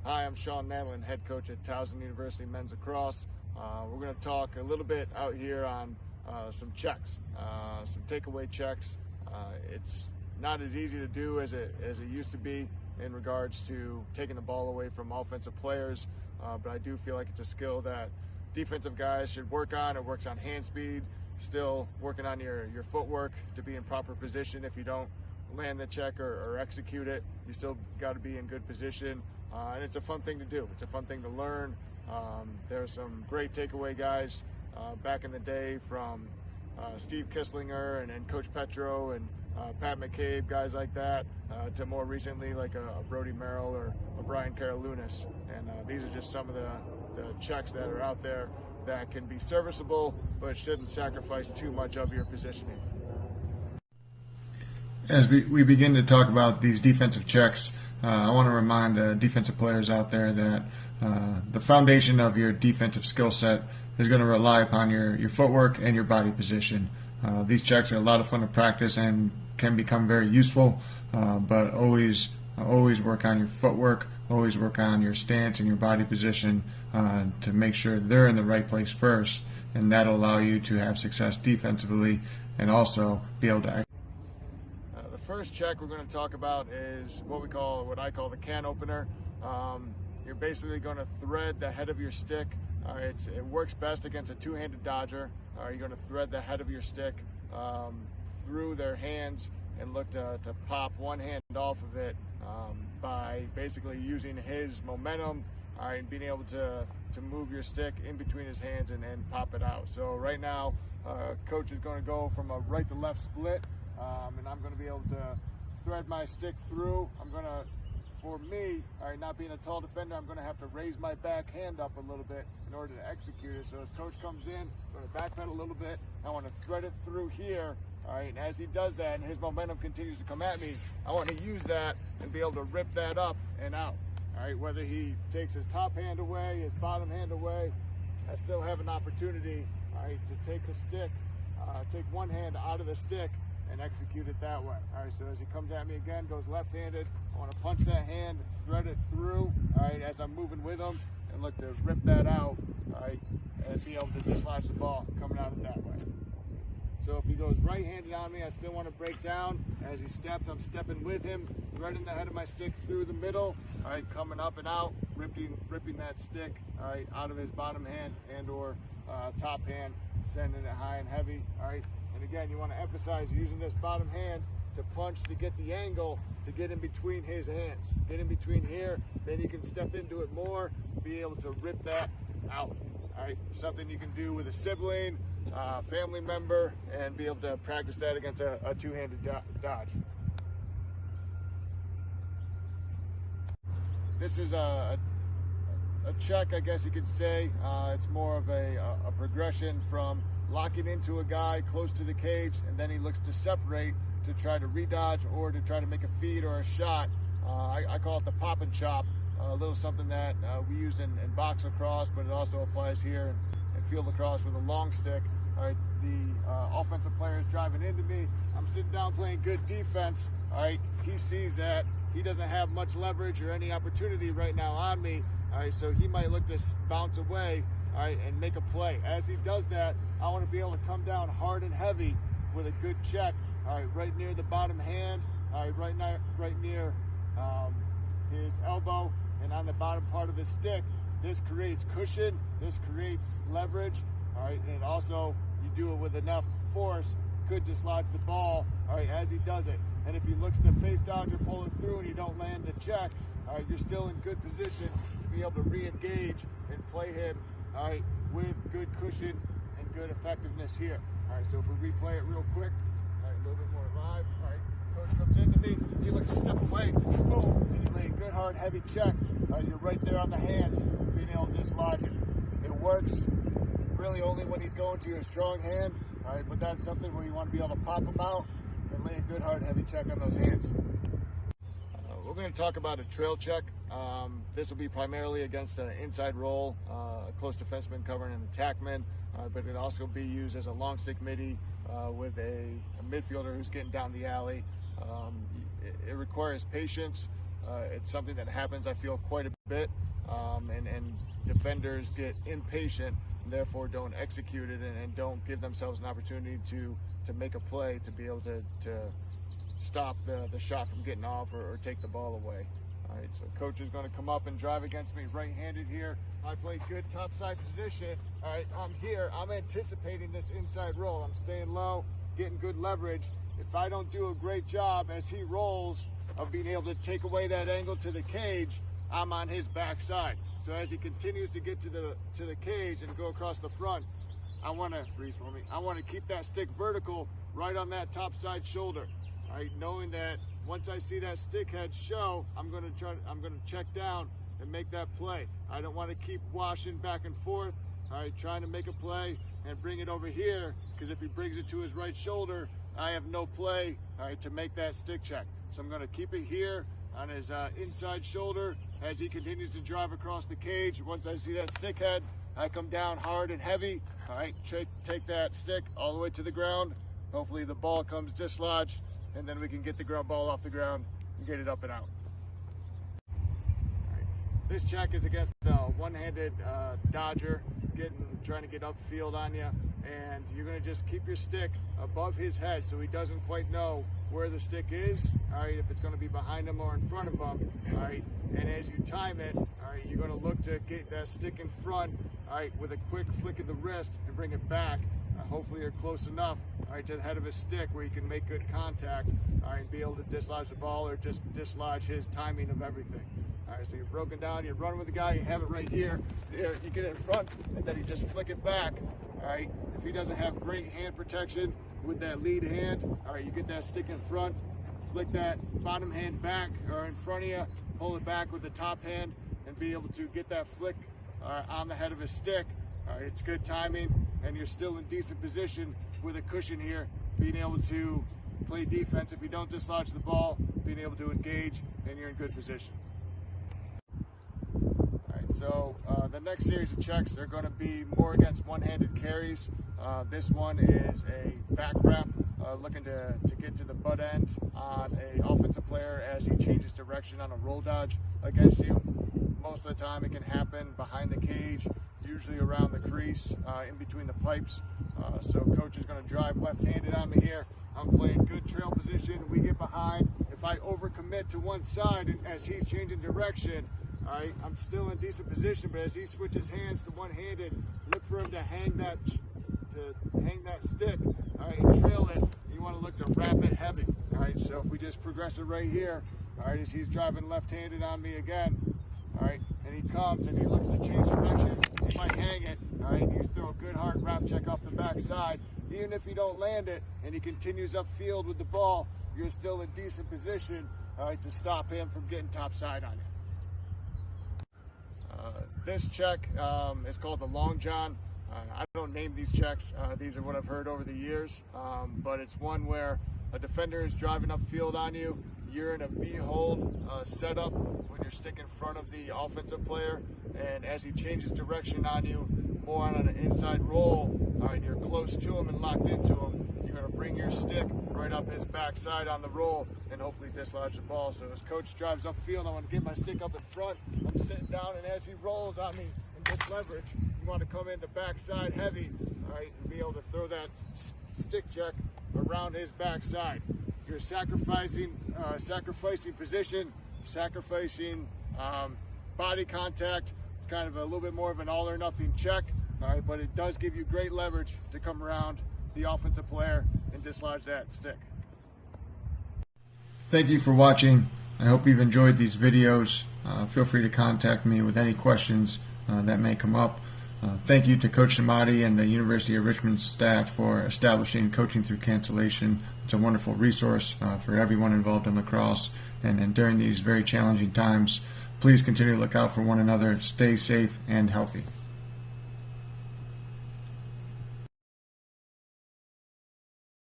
Hi, I'm Shawn Nadelen, head coach at Towson University Men's Lacrosse. We're going to talk a little bit out here on some checks, some takeaway checks. It's not as easy to do as it used to be in regards to taking the ball away from offensive players, but I do feel like it's a skill that defensive guys should work on. It works on hand speed, still working on your footwork to be in proper position. If you don't land the check or execute it, you still got to be in good position. And it's a fun thing to do. It's a fun thing to learn. There are some great takeaway guys back in the day, from Steve Kisslinger and Coach Petro and Pat McCabe, guys like that, to more recently like a Brody Merrill or a Brian Karalunas. And these are just some of the checks that are out there that can be serviceable, but shouldn't sacrifice too much of your positioning. As we begin to talk about these defensive checks, I want to remind the defensive players out there that the foundation of your defensive skill set is going to rely upon your footwork and your body position. These checks are a lot of fun to practice and can become very useful, but always work on your footwork, always work on your stance and your body position to make sure they're in the right place first, and that'll allow you to have success defensively and also be able to First check we're going to talk about is what I call the can opener. You're basically going to thread the head of your stick. It works best against a two-handed dodger. You're going to thread the head of your stick through their hands and look to pop one hand off of it by basically using his momentum and being able to move your stick in between his hands and pop it out. So right now, coach is going to go from a right to left split. And I'm going to be able to thread my stick through. For me, not being a tall defender, I'm going to have to raise my back hand up a little bit in order to execute it. So as coach comes in, I'm going to backpedal a little bit. I want to thread it through here. All right, and as he does that and his momentum continues to come at me, I want to use that and be able to rip that up and out. All right, whether he takes his top hand away, his bottom hand away, I still have an opportunity, all right, to take the stick, take one hand out of the stick and execute it that way. All right, so as he comes at me again, goes left-handed, I want to punch that hand, thread it through, all right, as I'm moving with him, and look to rip that out, all right, and be able to dislodge the ball coming out of that way. So if he goes right-handed on me, I still want to break down. As he steps, I'm stepping with him, threading the head of my stick through the middle, all right, coming up and out, ripping that stick, all right, out of his bottom hand and or top hand, sending it high and heavy, all right. And again, you want to emphasize using this bottom hand to punch to get the angle, to get in between his hands. Get in between here, then you can step into it more, be able to rip that out. All right, something you can do with a sibling, family member, and be able to practice that against a two-handed dodge. This is a check, I guess you could say. It's more of a progression from locking into a guy close to the cage, and then he looks to separate to try to redodge or to try to make a feed or a shot. I call it the pop and chop, a little something that we use in box lacrosse, but it also applies here in field lacrosse with a long stick. All right, the offensive player is driving into me. I'm sitting down playing good defense. All right, he sees that he doesn't have much leverage or any opportunity right now on me. All right, so he might look to bounce away, all right, and make a play. As he does that, I want to be able to come down hard and heavy with a good check, all right, right near the bottom hand, all right, right near his elbow and on the bottom part of his stick. This creates cushion, this creates leverage, all right, and also you do it with enough force, could dislodge the ball, all right, as he does it. And if he looks to face dodge or pull it through and you don't land the check, all right, you're still in good position to be able to re-engage and play him, all right, with good cushion and good effectiveness here. All right, so if we replay it real quick, all right, a little bit more live. All right, coach comes into me, he looks to step away, boom, and you lay a good, hard, heavy check. You're right there on the hands, being able to dislodge it. It works really only when he's going to your strong hand, all right, but that's something where you want to be able to pop him out and lay a good, hard, heavy check on those hands. We're going to talk about a trail check. This will be primarily against an inside roll, a close defenseman covering an attackman, but it can also be used as a long stick midi with a midfielder who's getting down the alley. It requires patience. It's something that happens, I feel, quite a bit, and defenders get impatient and therefore don't execute it and don't give themselves an opportunity to make a play to be able to stop the shot from getting off or take the ball away. All right, so coach is going to come up and drive against me right-handed here. I play good topside position. All right, I'm here. I'm anticipating this inside roll. I'm staying low, getting good leverage. If I don't do a great job as he rolls of being able to take away that angle to the cage, I'm on his backside. So as he continues to get to the cage and go across the front, I want to freeze for me. I want to keep that stick vertical right on that topside shoulder. All right, knowing that once I see that stick head show, I'm going to check down and make that play. I don't want to keep washing back and forth, all right, trying to make a play and bring it over here, because if he brings it to his right shoulder, I have no play, all right, to make that stick check. So I'm going to keep it here on his inside shoulder as he continues to drive across the cage. Once I see that stick head, I come down hard and heavy, all right, take that stick all the way to the ground. Hopefully the ball comes dislodged, and then we can get the ground ball off the ground and get it up and out. All right. This check is against the one-handed dodger, trying to get upfield on you, and you're going to just keep your stick above his head so he doesn't quite know where the stick is, all right, if it's going to be behind him or in front of him, all right, and as you time it, all right, you're going to look to get that stick in front, all right, with a quick flick of the wrist and bring it back. Hopefully you're close enough, all right, to the head of his stick where you can make good contact, all right, and be able to dislodge the ball or just dislodge his timing of everything. All right, so you're broken down, you're running with the guy, you have it right here, there, you get it in front, and then you just flick it back, all right. If he doesn't have great hand protection with that lead hand, all right, you get that stick in front, flick that bottom hand back or in front of you, pull it back with the top hand, and be able to get that flick on the head of his stick. All right, it's good timing, and you're still in decent position with a cushion here, being able to play defense. If you don't dislodge the ball, being able to engage, and you're in good position. All right, so the next series of checks are going to be more against one-handed carries. This one is a back wrap, looking to get to the butt end on an offensive player as he changes direction on a roll dodge against you. Most of the time it can happen behind the cage, usually around the crease, in between the pipes. So coach is going to drive left-handed on me here. I'm playing good trail position. We get behind. If I overcommit to one side and as he's changing direction, all right, I'm still in decent position, but as he switches hands to one-handed, look for him to hang that stick, all right, and trail it. You want to look to wrap it heavy, all right. So if we just progress it right here, all right, as he's driving left-handed on me again, all right, and he comes and he looks to change direction, he might hang it, all right, and you throw a good hard wrap check off the backside. Even if you don't land it and he continues upfield with the ball, you're still in decent position, all right, to stop him from getting topside on you. This check is called the Long John. I don't name these checks. These are what I've heard over the years, but it's one where a defender is driving upfield on you. You're in a V-hold setup with your stick in front of the offensive player, and as he changes direction on you, more on an inside roll, and you're close to him and locked into him, you're going to bring your stick right up his backside on the roll and hopefully dislodge the ball. So as coach drives upfield, I want to get my stick up in front. I'm sitting down, and as he rolls on me and gets leverage, you want to come in the backside heavy, all right, and be able to throw that stick check around his backside. You're sacrificing position, sacrificing body contact. It's kind of a little bit more of an all or nothing check, all right, but it does give you great leverage to come around the offensive player and dislodge that stick. Thank you for watching. I hope you've enjoyed these videos. Feel free to contact me with any questions that may come up. Thank you to Coach Nadelen and the University of Richmond staff for establishing Coaching Through Cancellation. It's a wonderful resource for everyone involved in lacrosse. And during these very challenging times, please continue to look out for one another. Stay safe and healthy.